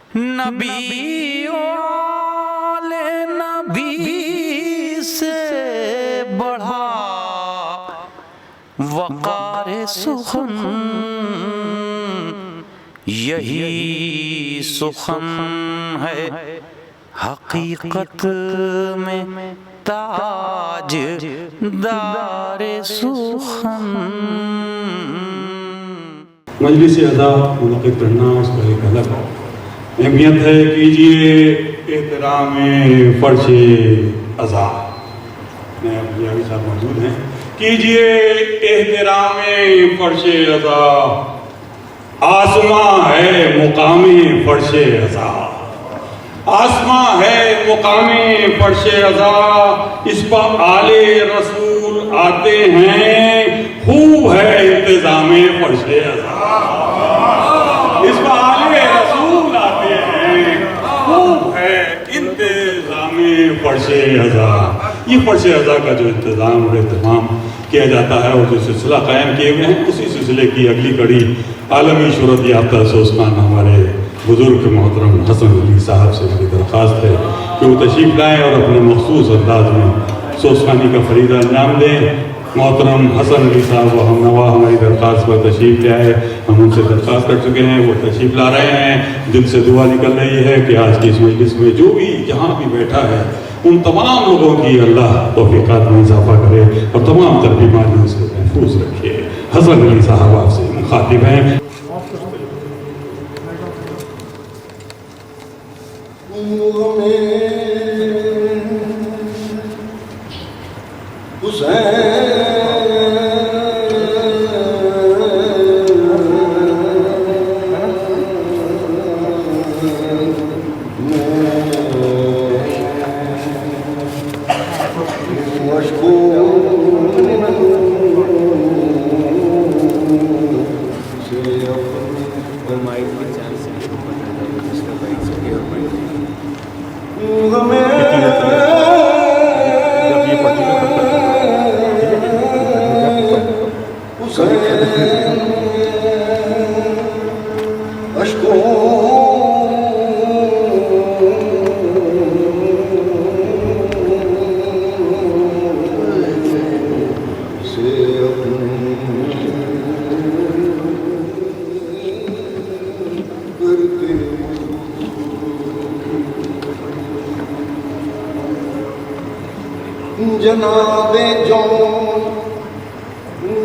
नबी वाले नबी से बढ़ा वक़ार सुखन, यही सुखन है हकीकत में ताज दारे सुखन। मजलिस अदा मुनक़िद करना उसका एक अलग अहमियत है। कीजिए एहतराम फ़र्श अज़ा, अभी साहब मौजूद हैं। कीजिए एहतराम फ़र्श अज़ा, आसमां है मुकामी फ़र्श अज़ा, आसमां है मुकामी फ़र्श अज़ा, इस पर आले रसूल आते हैं, खूब है इंतज़ाम फ़र्श अज़ा, इस पर आले रसूल आते हैं, खूब है इंतज़ाम फ़र्श अज़ा। ये फ़र्श अज़ा का जो इंतज़ाम और एहतमाम किया जाता है और जो सिलसिला कायम किए हुए हैं, उसी सिलसिले की अगली कड़ी आलमी शोहरत याफ्ता सोस्तान हमारे बुजुर्ग मोहतरम हसन अली साहब से मेरी दरख्वास्त है कि वो तशरीफ़ लाएँ और अपने मखसूस अंदाज में सोस्तानी का फरीदा अंजाम दें। मोहतरम हसन अली साहब व हमनवा हमारी दरख्वास्त पर तशरीफ़ ले आए, हम उनसे दरख्वास्त कर चुके हैं, वो तशरीफ़ ला रहे हैं। दिल से दुआ निकल रही है कि आज की इस मजलिस में जो भी जहाँ भी बैठा है, उन तमाम लोगों की अल्लाह तौफ़ीक़ात में इजाफ़ा करे और तमाम तर बीमारियों से महफूज रखे। हसन अली साहब आपसे मुखातिब हैं।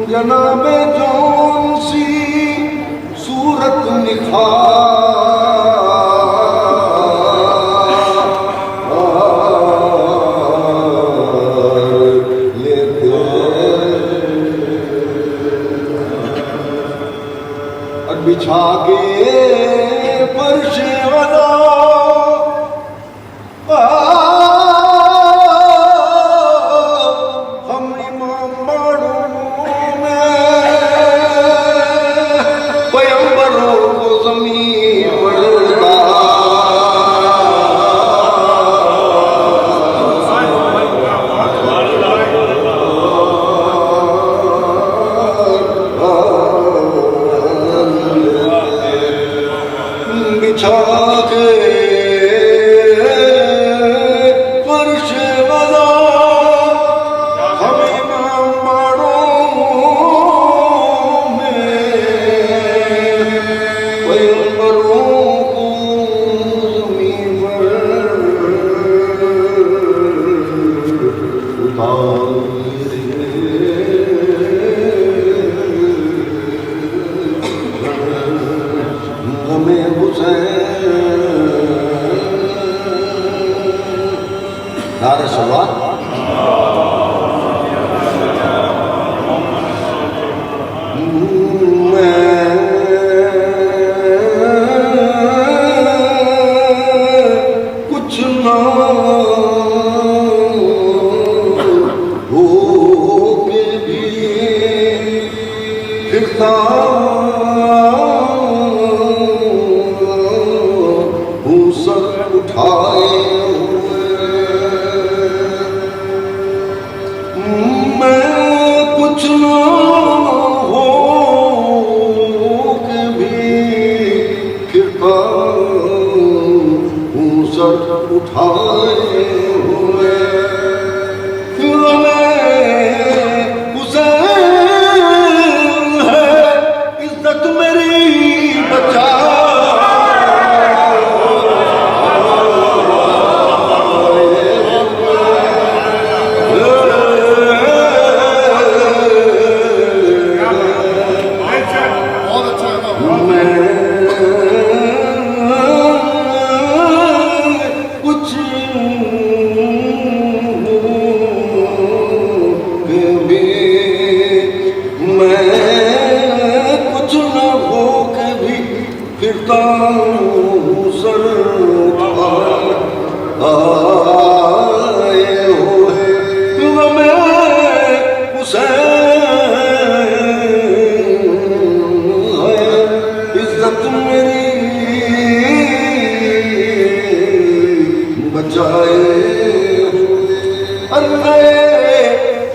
जनाबे जौन सी सूरत निखार लेते बिछा के फर्श वाला उठाए हुए हुसैन है इज्जत मेरी बचा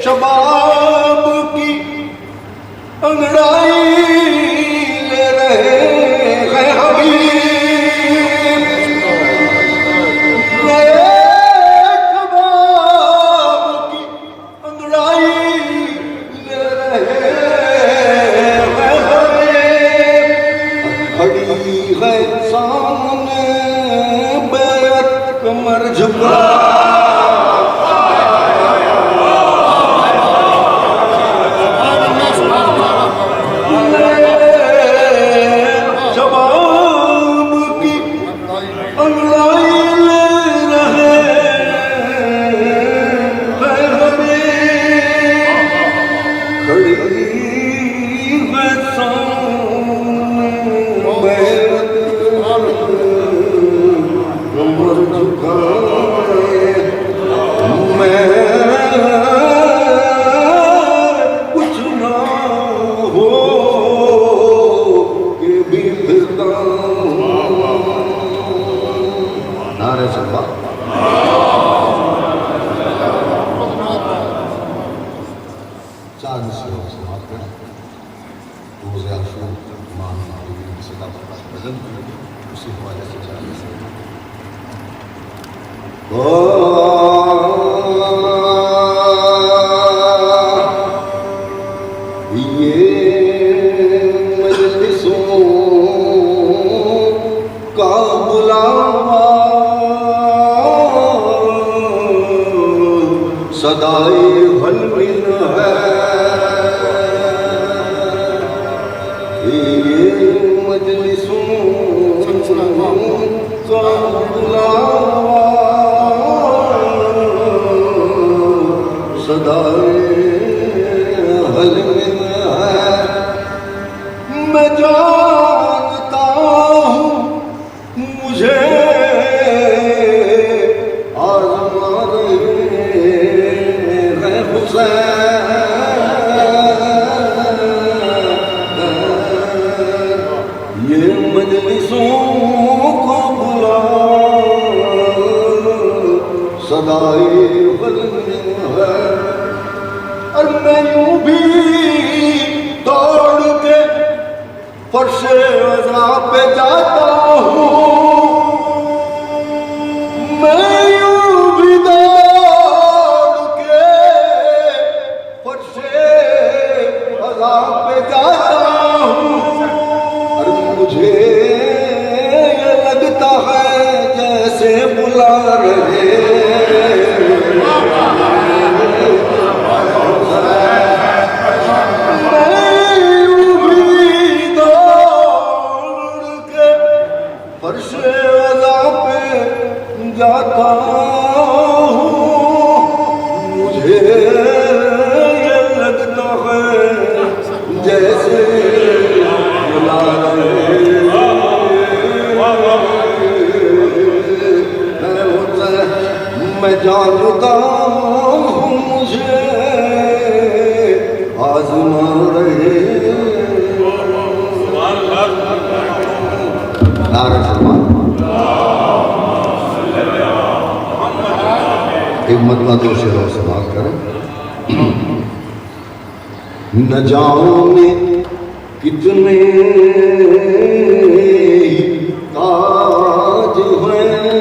शबाब की अंगड़ाई ले रहे हैं हबीब शबाब की अंगड़ाई ले रहे हैं हबीब खड़ी है सामने बैत कमर झुका सदाए भलविन है ये मजलिसों का बुलावा सदाए भलविन है मैं जानता हूँ मुझे ये मजलिसों को बुला सदाए बलविन है और मैं यूं भी दौड़ के फर्शे अज़ा पे जाता हूँ मैं यूं भी दौड़ के फर्शे अज़ा पे जाता हूँ और मुझे ये लगता है जैसे बुला रहे फर्शे अज़ा पे जाता हूँ मुझे ये लगता है जैसे बुला रहे मैं जानता हूँ मुझे आज़मा रहे एक मतला दो शेरों से बात करें। न जाने कितने ताज हैं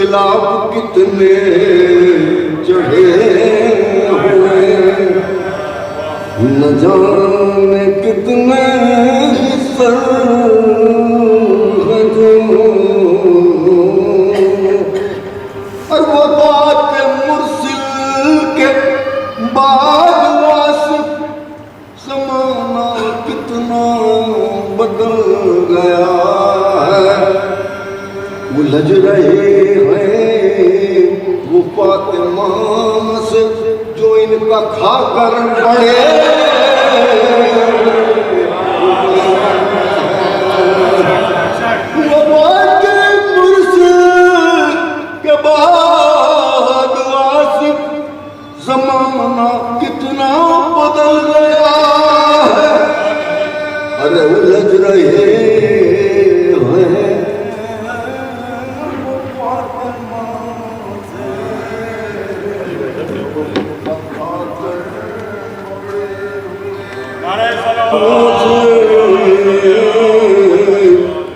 इनकलाब कितने चढ़े हुए, न जाने कितने सर और वो बात मुरसिल के बाद वासिफ ज़माना कितना बदल गया है। उलझ रहे हैं वो फातिमा से जो इनका खाकर बड़े, वो बात मुरसिल के बाद वासिफ ज़माना कितना बदल गया है। अरे उलझ रहे हैं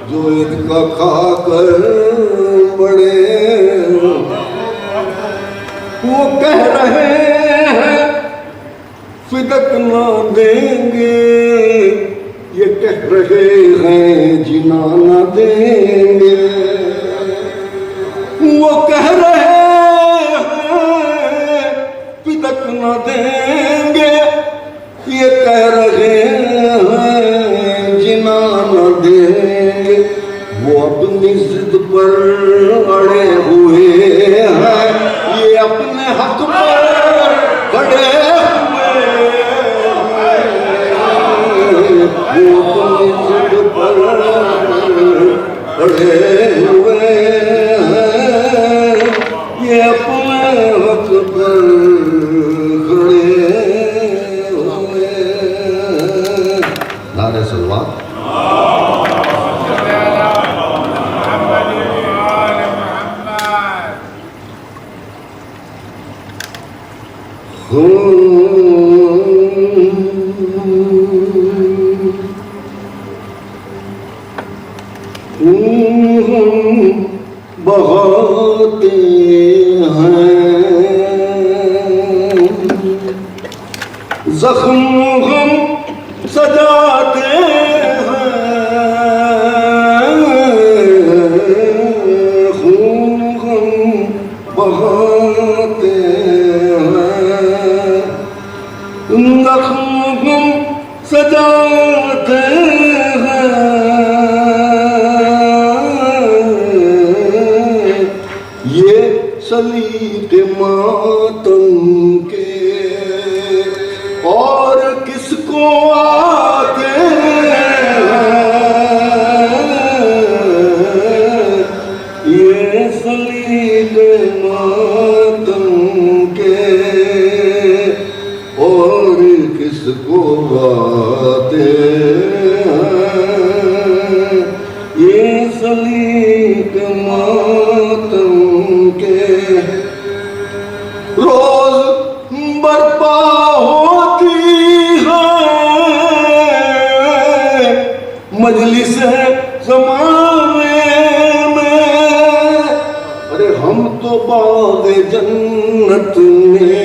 जो इनका खाकर बड़े, वो कह रहे हैं फिदक ना देंगे, ये कह रहे हैं जिना ना देंगे। वो कह रहे हैं फिदक ना देंगे, ये कह रहे हैं जिना न देंगे। वो अपनी जिद पर अड़े हुए हैं, ये अपने हक पर खड़े हुए हैं। वो अपनी जिद पर अड़े हुए हैं, ये अपने हक पर खड़े। नारे सलवात। बहाते हैं जख्म हम सजाते हैं, खून हम बहाते हैं, जख्म हम सजाते हैं। ये सलीक़े मातम के और किसको आते हैं, ये सलीक़े मातम के और किसको आते हैं, ये सलीक़े मातम के। रोज बर्पा होती है मजलिस ज़माने में, अरे हम तो बाग़ जन्नत में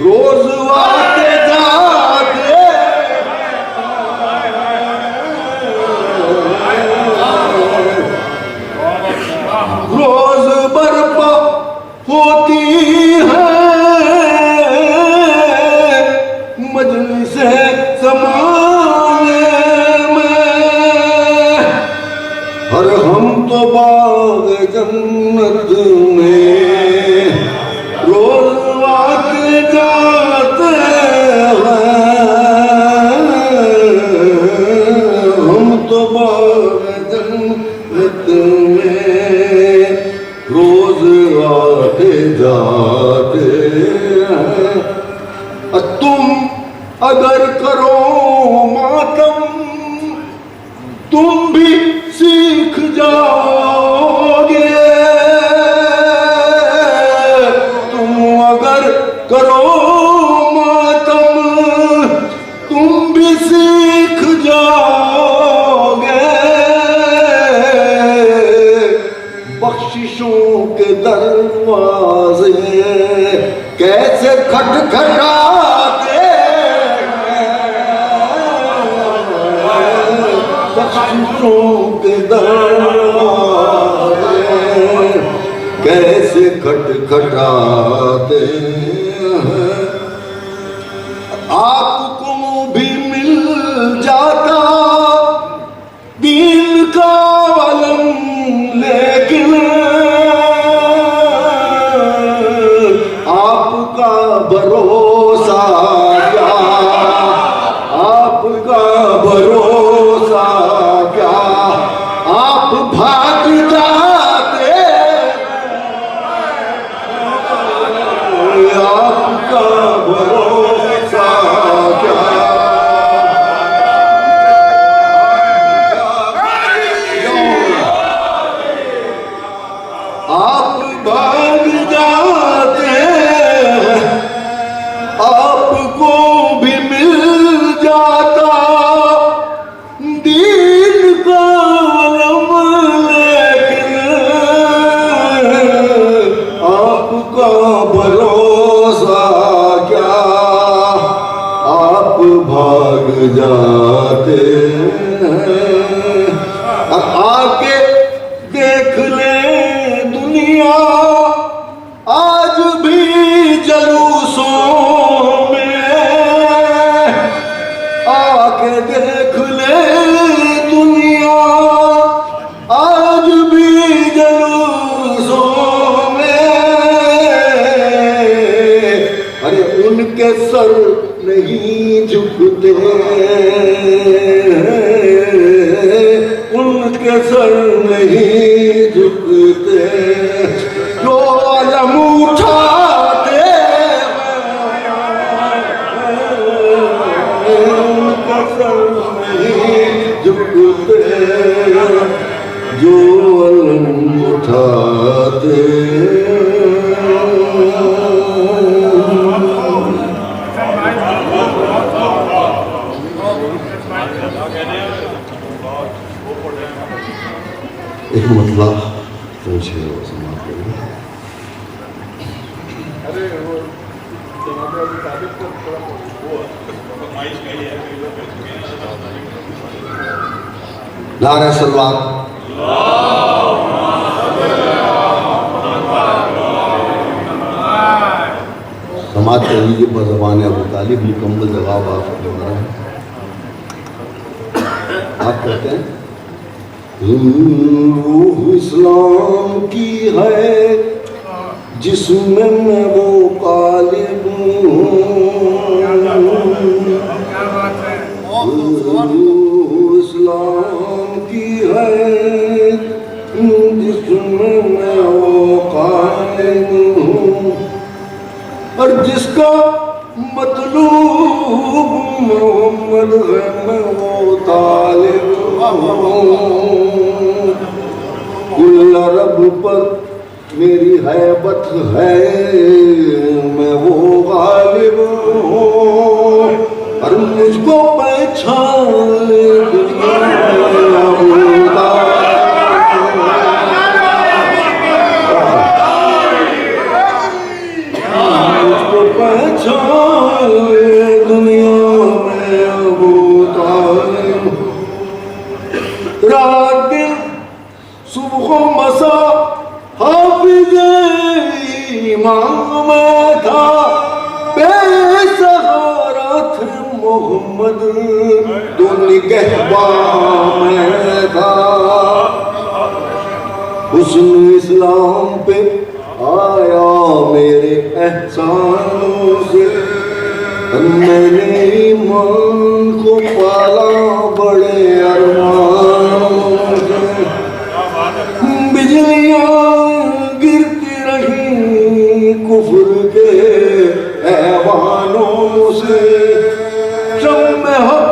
रोज आते जाते, रोज बर्पा होती है मजलिस ज़माने में, और हम तो बाग़ जन्नत में रोज आते जाते हैं। हम तो बाग़ जन्नत में रोज आते जाते हैं। तुम अगर करो मातम तुम भी सीख जाओगे, तुम अगर करो बख्शिशों के दरवाजे कैसे खटखटाते बख्शिशों के दरवाजे कैसे खटखटाते हैं। आपको भी मिल जाता दीन का वलम, लेकिन आपका भरोसा क्या, आपका भरोसा क्या, आप भाग जाते, आपका भरोसा क्या। आप भाग जाते हैं, आपको भी मिल जाता दीन का वलम, लेकिन आपका भरोसा क्या, आप भाग जाते हैं। आके देख ले दुनिया आज भी जलूसों में, आके देख ले दुनिया आज भी जलूसों में। अरे उनके सर नहीं झुकते, उनके सर नहीं झुकते, जो अलम उठाते उनके सर नहीं झुकते, जो अलम उठाते। एक मतलब पूछे समाप्त करेंगे। नारे सलवात। समाज कर लीजिए बज़बान अबू तालिब, मुकम्मल जवाब आपको देना है। आप कहते हैं रूह इस्लाम की है जिसमें मैं वो कालिब हूँ, रूह इस्लाम की है जिसमें मैं वो कालिब हूँ, और जिसका मतलूब मोहम्मद है मैं वो तालिब हूँ। कुल रब पर मेरी हैबत है मैं वो गालिब हूँ, और मुझको पहचान मुझको पहचान दुनिया में अबू तालिब। रात दिन सुबह मसा हाफिज इमाम में था, बेसहारा थे मोहम्मद तो निगहबान में था। हुस्न इस्लाम पे आया मेरे एहसानों से, मैंने ईमान को पाला बड़े अरमानों से। बिजलियां गिरती रही कुफ्र के ऐवानों से, शम्मे हक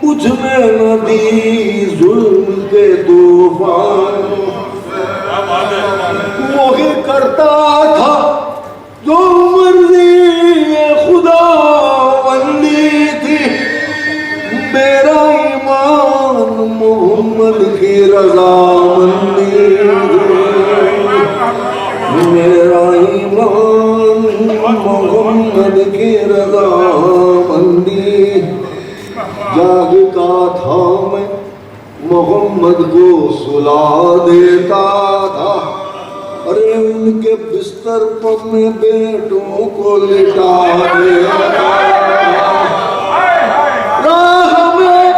बुझने न दी जुल्म के तूफानों। वो ही करता था जो मर्जी खुदा बंदी थी, मेरा ईमान मोहम्मद की रज़ामंदी। देता था। अरे उनके बिस्तर पर में बेटों को लिटा देता। राह में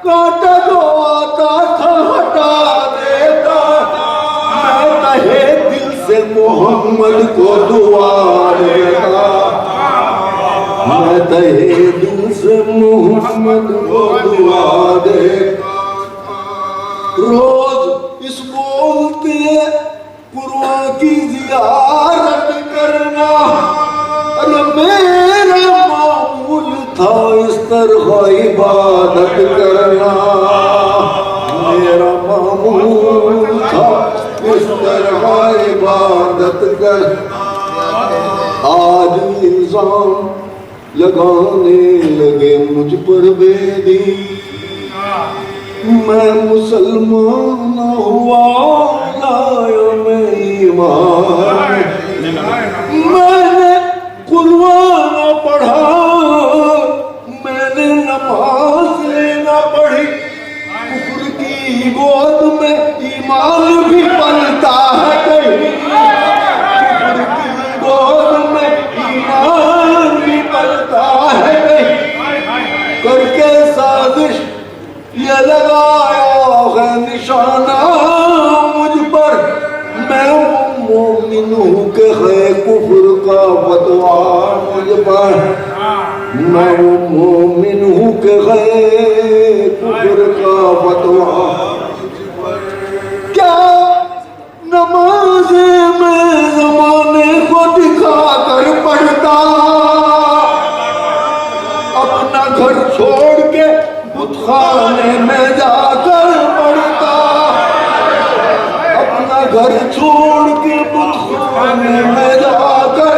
कांटा जो आता था हटा देता। मैं तहे दिल से मोहम्मद को दुआ देता। मैं तहे दिल से मोहम्मद को दुआ देता। रोज इस बोलते कुरान की ज़ियारत करना अरे मेरा मामूल था। इस तरह इबादत करना मेरा मामूल था। इस तरह इबादत कर। आज इल्जाम लगाने लगे मुझ पर बेदी। मैं मुसलमान हुआ लाया मैं ईमान। मैंने कुरान पढ़ा मैंने नमाज लेना पढ़ी। कुफ्र की गोद में ईमान भी पलता है कहीं। कुफ्र की गोद में ईमान भी पलता है कहीं। करके साजिश ये लगाया है निशाना मुझ पर। मैं मोमिन हूँ कि है कुफ्र का फतवा मुझ पर। मैं मोमिन हूँ कि है कुफ्र का फतवा। क्या नमाज़े में ज़माने को दिखा कर पढ़ता। अपना घर छोड़ के बुतखाने में जाकर पढ़ता। अपना घर छोड़ के बुतखाने में जाकर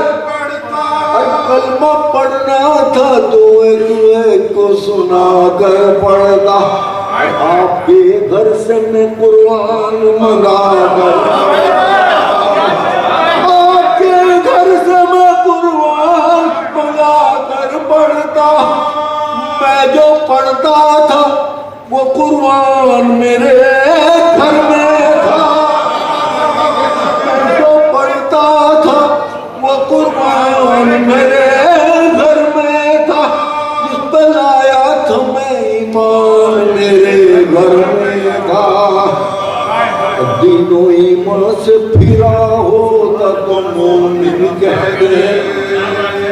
कलमा पढ़ना था तो एक को सुना कर पढ़ता। आपके घर से मैं कुरान मंगा कर आपके घर से मैं कुरान मंगा कर पढ़ता। मैं जो पढ़ता था वो कुरान मेरे घर में था। मैं जो पढ़ता था वो कुरान मेरे घर में था। जिस पर आया था मैं ईमान मेरे घर में था। दिनों ईमान से फिरा होता तो मोमिन कह दे।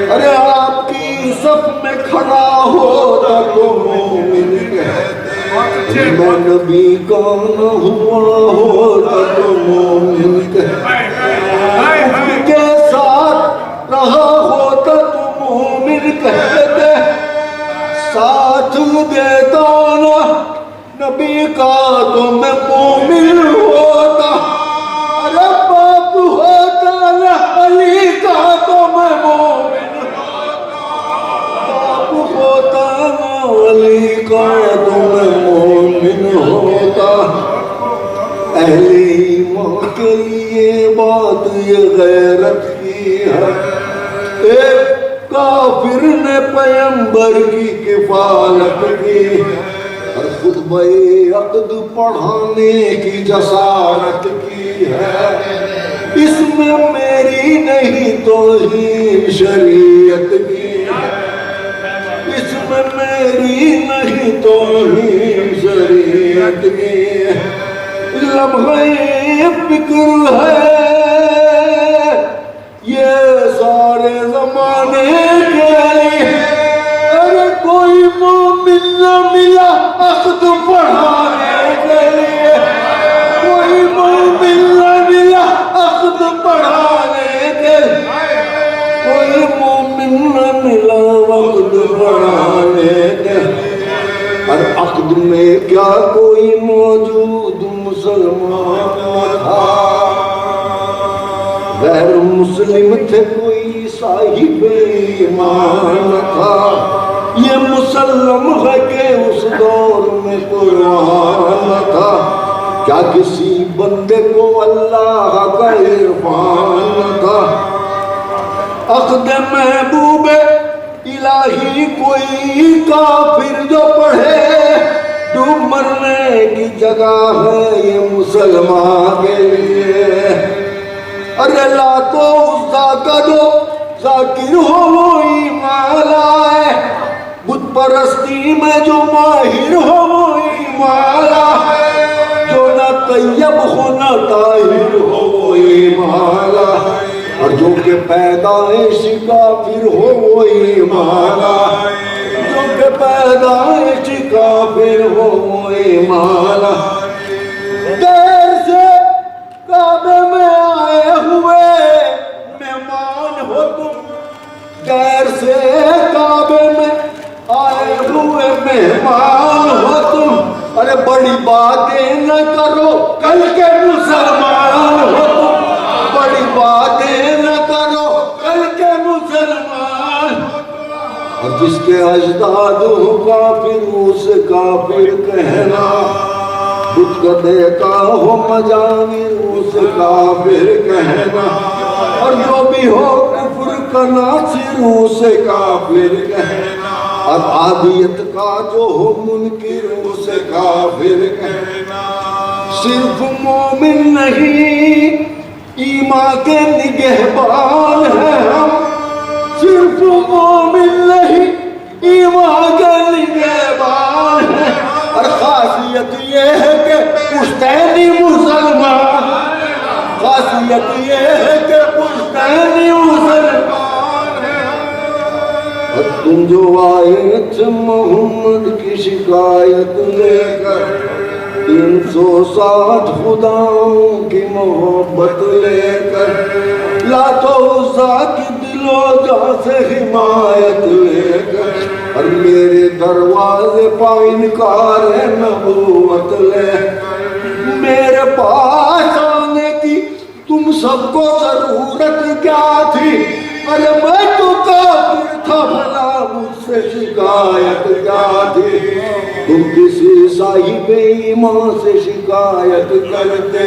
अरे आपकी सब में खड़ा होता तो मोमिन कहते। मैं नबी का न हुआ होता तो मोमिन कहते। के साथ रहा होता तो मोमिन कहते। साथ देता ना नबी का तो मैं मोमिन होता। अरे बाप होता ना अली का तो मैं मोमिन होता। अली का तो मैं मोमिन होता। अहले ईमान के लिए बात ये गैरत की है। एक काफिर ने पैगंबर की किफालत की और खुतबे अक़द पढ़ाने की जसारत की है। इसमें मेरी नहीं तौहीन शरीयत की। इसमें मेरी नहीं तौहीन शरीयत की। लम्हे फिक्र है ये सारे जमाने के लिए। अरे कोई मोमिन न मिला अक़द पढ़ाने के लिए। कोई मोमिन न मिला अक़द पढ़ाने के लिए। कोई मोमिन न मिला अक़द पढ़ाने के। और अक़द में क्या कोई मौजूद मुसलमान था। गैर मुस्लिम थे कोई साहिब ईमान था। ये मुसल्लम है कि उस दौर में कुरान था। क्या किसी बंदे को अल्लाह का इरफान था। अक़द महबूब इलाही कोई काफिर जो पढ़े डूब मरने की जगह है ये मुसलमान के लिए। अरे ला तो उसका का जो जाकिर हो वो ईमान लाए, बुत परस्ती में जो माहिर हो वो ईमान लाए, जो ना तैयब हो ना ताहिर हो वो ईमान लाए, और जो के पैदाइश काफिर हो वो ईमान लाए, जो के पैदाइश काफिर हो वो ईमान लाए। देर से काबे में आए हुए मेहमान हो तुम, गैर से काबे में आए हुए मेहमान हो तुम। अरे बड़ी बातें न करो कल के मुसलमान हो तुम, बड़ी बातें न करो कल के मुसलमान। और जिसके अजदाद हो काफिर उसे काफिर कहना, खुद को देता हो मजामिर उसे काफिर कहना, और जो भी हो कुफ्र का नासिर उसे काफिर कहना, और आदियत का जो हो मुनकिर उसे काफिर कहना। सिर्फ मोमिन नहीं ईमान के निगहबान है हम, सिर्फ मोमिन नहीं ईमान के निगहबान है। और खासियत ये है कि पुश्तैनी मुसलमान, खासियत ये है कि पुश्तैनी मुसलमान। और तुम जो आए थे मोहम्मद की शिकायत लेकर, 360 खुदाओं की मोहब्बत लेकर, लातो उज़्ज़ा की दिलो जा से हिमायत लेकर, और मेरे दरवाजे पर इनकार है नबूवत लेकर, मेरे पास आने की तुम सबको जरूरत क्या थी। अरे मैं तो काफिर था भला मुझसे शिकायत क्या थी। तुम किसी साहिब ईमान से शिकायत करते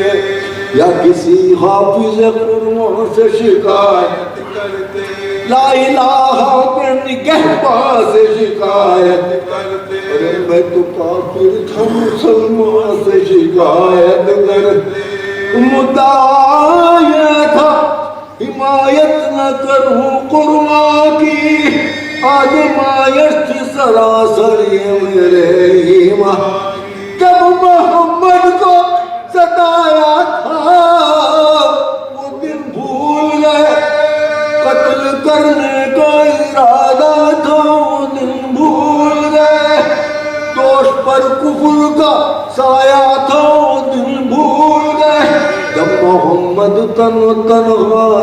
या किसी हाफिज कुरान से शिकायत करते, ला इलाहा के निगहबान से शिकायत करते। अरे मैं तो काफिर था मुसलमान से शिकायत करते। मुद्दा ये था हिमायत न करूं कुर्बान की, आज मायत सरासर ये मेरे ईमान। जब मोहम्मद को सताया था वो दिन भूल गए, कत्ल करने का इरादा था वो दिन भूल गए, दोष पर कुफर का साया था वो दिन भूल गए, जब मोहम्मद तन्हा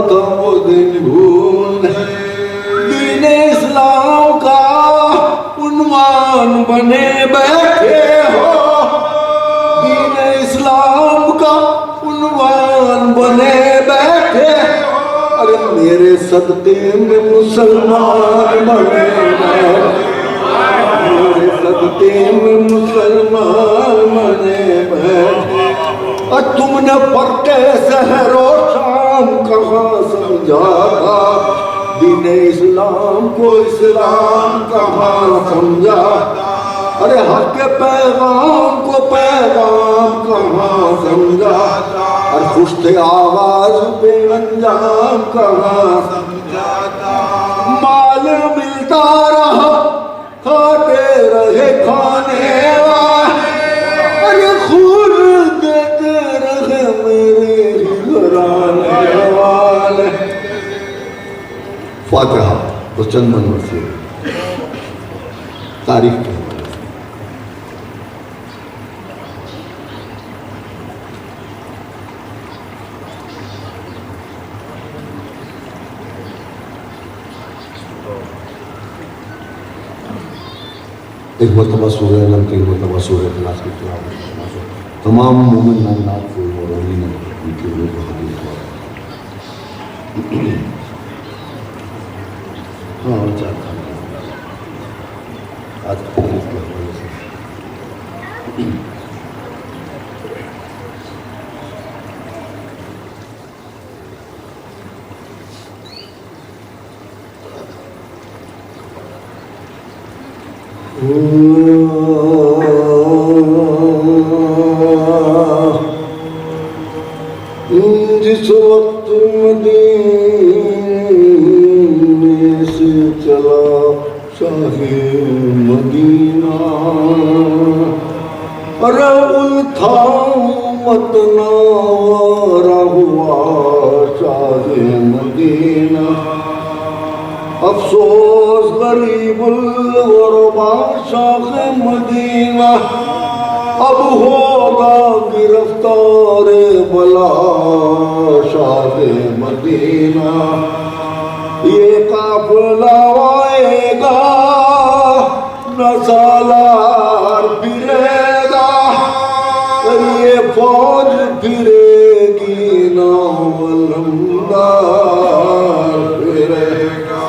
था वो दिन भूल गए। दीन इस्लाम का उन्वान बने बैठे हो, दीन इस्लाम का उन्वान बने बैठे। अरे मेरे सदके में मुसलमान बने बैठे, मेरे सदके में मुसलमान बने बैठे। और तुमने पढ़ते सहरो शाम कहाँ समझा था, दीन इस्लाम को इस्लाम कहाँ समझा। अरे हक के पैगाम को पैगाम कहाँ समझा, और खुश्ते आवाज पे अंजाम कहाँ समझा। माल मिलता रहा खाते रहे खाने वाले, अरे खून देते रहे मेरे घराने वाले। फातिहा तो चंद नंबर से तारीख के एक मरतबा सूरह अलम के, एक मरतबा सूरह इखलास की तिलावत तमाम मोमिन मोमिनात को और उन्हीं उनके लिए हदीस हुआ। हाँ और चार आज हदीस के हवाले से Oh जिस वक्त मदीने से चला शाहे मदीना, अरे उल्था मतनारा हुआ शाहे मदीना। अफसोस गरीबुल गुरबा शाहे मदीना, अब होगा गिरफ्तार बला शाहे मदीना। ये काफिला आएगा न सालार फिरेगा, ये फौज फिरेगी न अलमदार फिरेगा।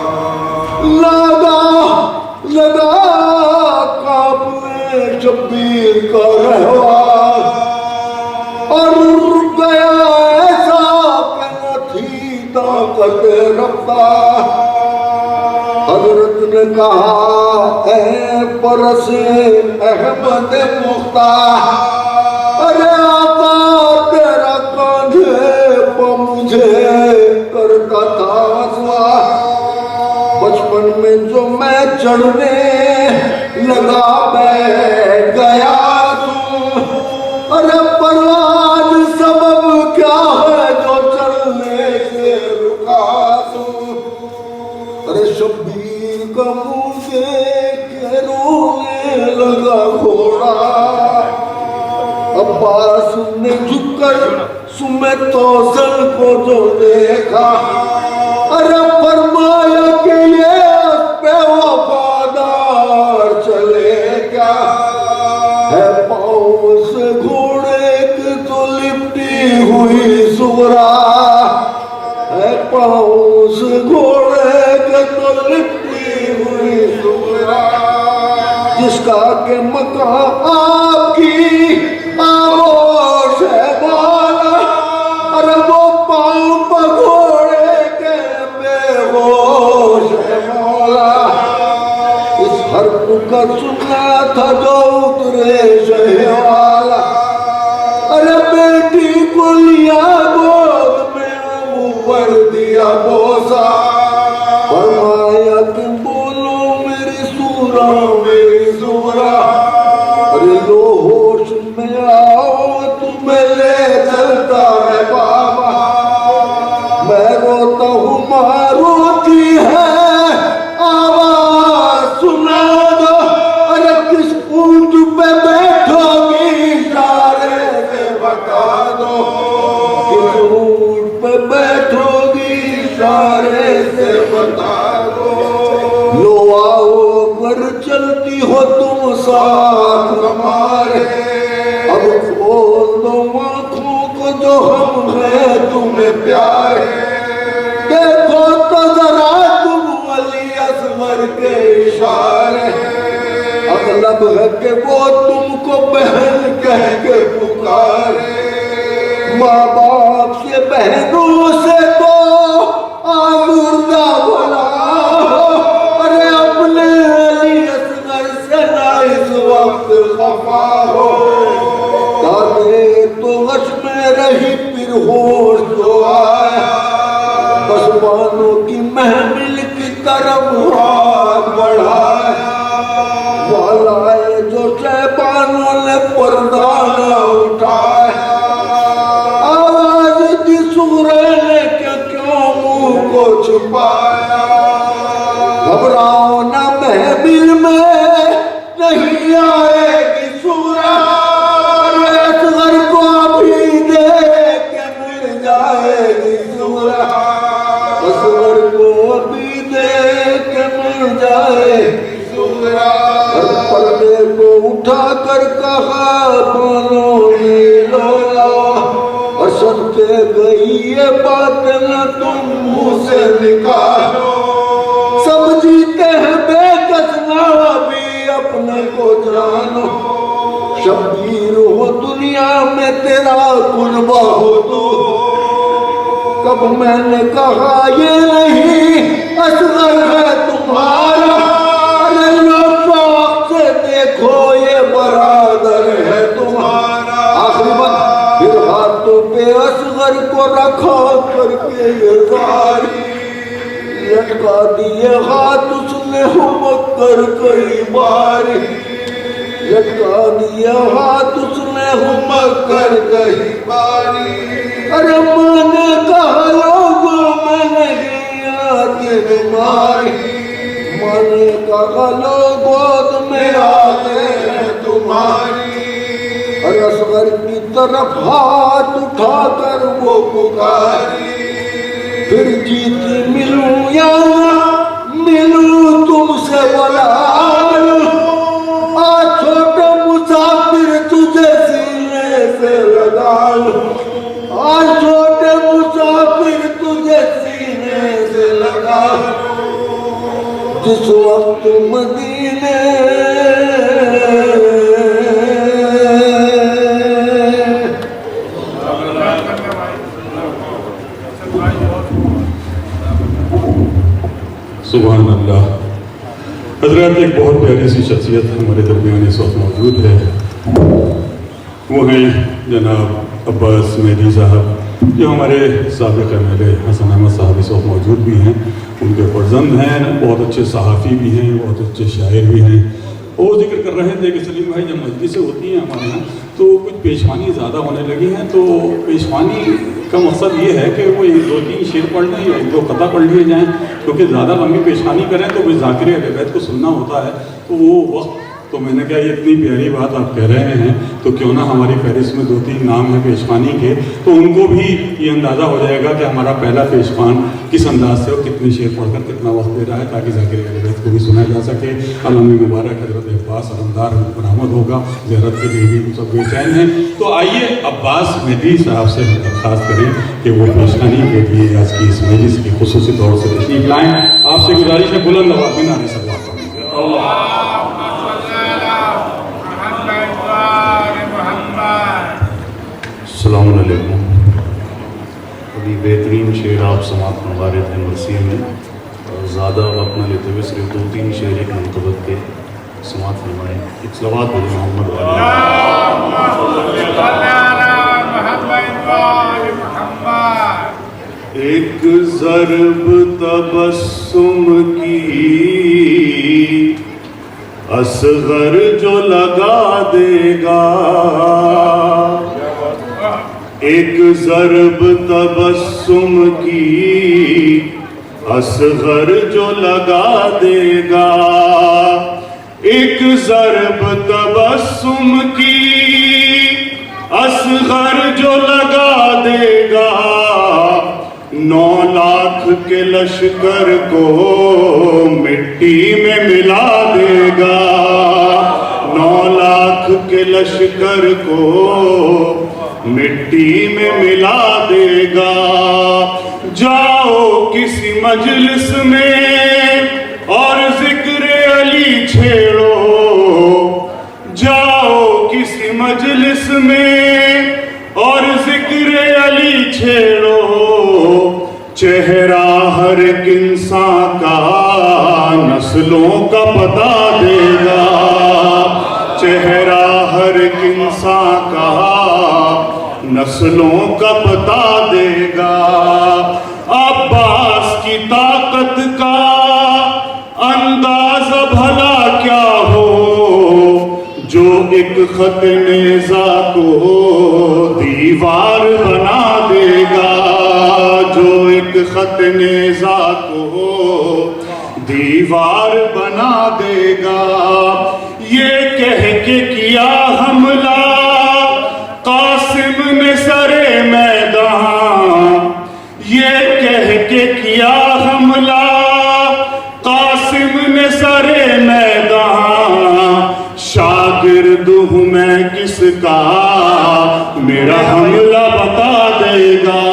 लगा लगा काफिले शब्बीर का रहवार, और रुक गया ऐसा कि न थी ताकत रफ्तार। हजरत ने कहा ऐ परसे अहमद मुख्तार, अरे आका तेरा कांधे पर मुझे करता था सवार। बचपन में जो मैं चढ़ने लगा बैठ गया तू, अरे परवाज सबब क्या है जो चलने से रुका तू। अरे शब्बीर का मुंह देख के रोने लगा घोड़ा। अब्बास ने झुककर सुमे तोसल को जो देखा, अरे फरमाया कि ये पे वफादार चलेगा। है पाँव से घोड़े की तो लिपटी हुई सुगरा, है पाँव से घोड़े के तो लिपटी हुई सुगरा। जिसका के मकान आपकी आगोश है बाला, अरे वो पाँव पर घोड़े के बेहोश है मौला। इस हर्फ का सुना था जो उतरे शहवाला, अरे बेटी को लिया गोद में मुँह पर दिया बोसा। फरमाया कि बोलो मेरी सूरा मेरी सूरा, अरे लो होश में आओ तुम्हें ले चलता है बाबा। मैं रोता हूँ माँ रोती है, आवाज सुना दो। अरे किस ऊंट पे बैठोगी इशारे से बता दो, किस ऊंट पे बैठोगी इशारे से बता दो। लो आओ कर चलती हो तुम साथ हमारे, अब खोल दो आँखों को जो हम हैं तुम्हें प्यारे। देखो तो जरा तुम अली असगर के इशारे, अगलब है कि वो तुमको बहन कह के पुकारे। माँ बाप से बहनों से तो आलूदा बना हो, अरे अपने अली असगर से ना इस वक्त खफा हो। ताने तो गश में रही फिर होश जो आया, बस बानों की महमिल की तरफ हाथ बढ़ाया। वालाए जो शैतानों ने पर्दा न उठाया, आवाज दी सूरे ने क्यों मुंह को छुपाया। घबराओ ना महमिल में नहीं आएगी सूरा, असगर को अभी देख के मिल जाएगी सूरा। असगर को अभी देख के मिल जाएगी सूरा। पर्दे को उठा कर कहा बोलो नीलोला, असद के गई ये बात न तुम मुँह से निकालो। सब जीते हैं बेकस ना अभी अपने को जानो। शब्बीर हो दुनिया में तेरा कुर्बा हो तू, कब मैंने कहा ये नहीं असगर है तुम्हारा। अरे लो शौक से देखो ये बरादर है तुम्हारा। आखिरी बात फिर हाथों पे असगर को रखा करके ये जारी, लटका दिए हाथ उसने हुमक्कर कई बारी, लटका दिया हाथ उसने हुमक्कर कई बारी। अरे मैंने कहा लोगों मैंने किया दिन मारी, मैंने कहा लोग गोद में आते हैं तुम्हारी। अरे असगर की तरफ हाथ उठाकर वो पुकारी, फिर जीती मिलूं या मिलूं तुमसे बुलाऊं, आज छोटे मुसाफिर तुझे सीने से लगा लूं, आज छोटे मुसाफिर तुझे सीने से लगा लूं। जिस वक्त मदीने सुभान अल्लाह। हजरत एक बहुत प्यारी सी शख्सियत हमारे दरमियान इस वक्त मौजूद है, वो हैं जनाब अब्बास मेहदी साहब, जो हमारे साबिक़ MLA हसन अहमद साहब इस वक्त मौजूद भी हैं। उनके फर्जंद हैं, बहुत अच्छे सहाफ़ी भी हैं, बहुत अच्छे शायर भी हैं। वो जिक्र कर रहे थे कि सलीम भाई जब मजलिसें होती हैं हमारे यहाँ तो कुछ पेशवानी ज़्यादा होने लगी हैं, तो पेशवानी का मकसद ये है कि वो 2-3 शेर पढ़ लें या 1-2 कथा पढ़ लिए जाएँ, क्योंकि ज़्यादा लंबी पेशवानी करें तो कोई ज़ाकिर अहले बैत को सुनना होता है, तो वो वक्त तो मैंने कहा ये इतनी प्यारी बात आप कह रहे हैं तो क्यों ना हमारी फहरिस्त में 2-3 नाम है पेशवानी के, तो उनको भी ये अंदाज़ा हो जाएगा कि हमारा पहला पेशवान किस अंदाज से और कितने शेर पढ़कर कितना वक्त दे रहा है, ताकि ज़ाकिर अहले बैत को भी सुना जा सके। अलमी मुबारक हज़रत अब्बास अलमदार बरामद होगा, ज़ियारत के लिए भी सब बेचैन हैं। तो आइए अब्बास मेहदी साहब से दरख्वास्त करें कि वो पेशवानी के लिए आज की इस मजलिस की खुसूसी तौर से तशरीफ़ लाएँ। आपसे गुजारिश है बुलंद आवाज़ में नारे सल्लल्लाहु अस्सलाम वालेकुम। अभी बेहतरीन शेर आप समात फरमा रहे थे मरसिया में, और ज़्यादा वक्त न लेते हुए सिर्फ 2-3 शेर एक मुंतबत के समात फरमाएँ। एक सलावत बोले मोहम्मद वाले। एक ज़रब तबस्सुम की असगर जो लगा देगा, एक ज़रब तबस्सुम की असगर जो लगा देगा, एक ज़रब तबस्सुम की असगर जो लगा देगा, 9 लाख के लश्कर को मिट्टी में मिला देगा, 9 लाख के लश्कर को मिट्टी में मिला देगा। जाओ किसी मजलिस में और जिक्र अली छेड़ो, जाओ किसी मजलिस में और जिक्र अली छेड़ो, चेहरा हर एक इंसान का नस्लों का पता देगा, चेहरा हर एक इंसान का नस्लों का पता देगा। अब्बास की ताकत का अंदाज भला क्या हो, जो एक खत नेज़ा को दीवार बना देगा, जो एक खत नेज़ा को दीवार बना देगा। ये कह के किया हमला कासिम ने सरे मैदान, ये कह के किया हमला कासिम ने सरे मैदान, शागिर्द हूँ मैं किसका मेरा हमला बता देगा,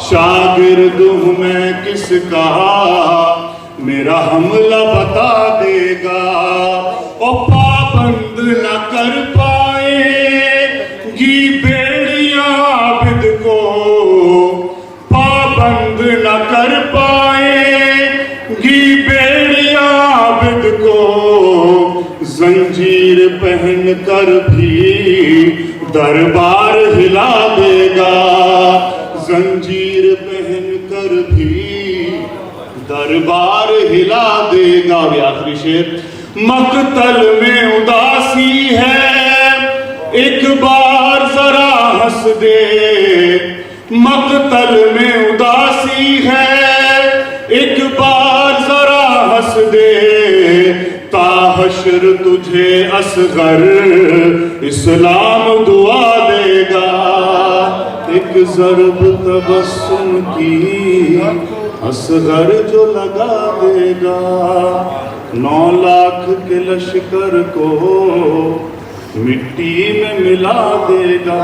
शागिर्द हूँ मैं किसका मेरा हमला बता देगा। ओ पाबंद न कर पाएगी बेड़ियां आबिद को, पाबंद न कर पाएगी बेड़ियां आबिद को, जंजीर पहन कर भी दरबार हिला देगा, तलवार हिला देगा। वे आखिरी शेर, मकतल में उदासी है, एक बार जरा हंस दे। मकतल में उदासी है, एक बार जरा हंस दे। ताहशर तुझे असगर इस्लाम दुआ देगा। एक ज़रब तबस्सुम की असगर जो लगा देगा। 9 लाख के लश्कर को मिट्टी में मिला देगा।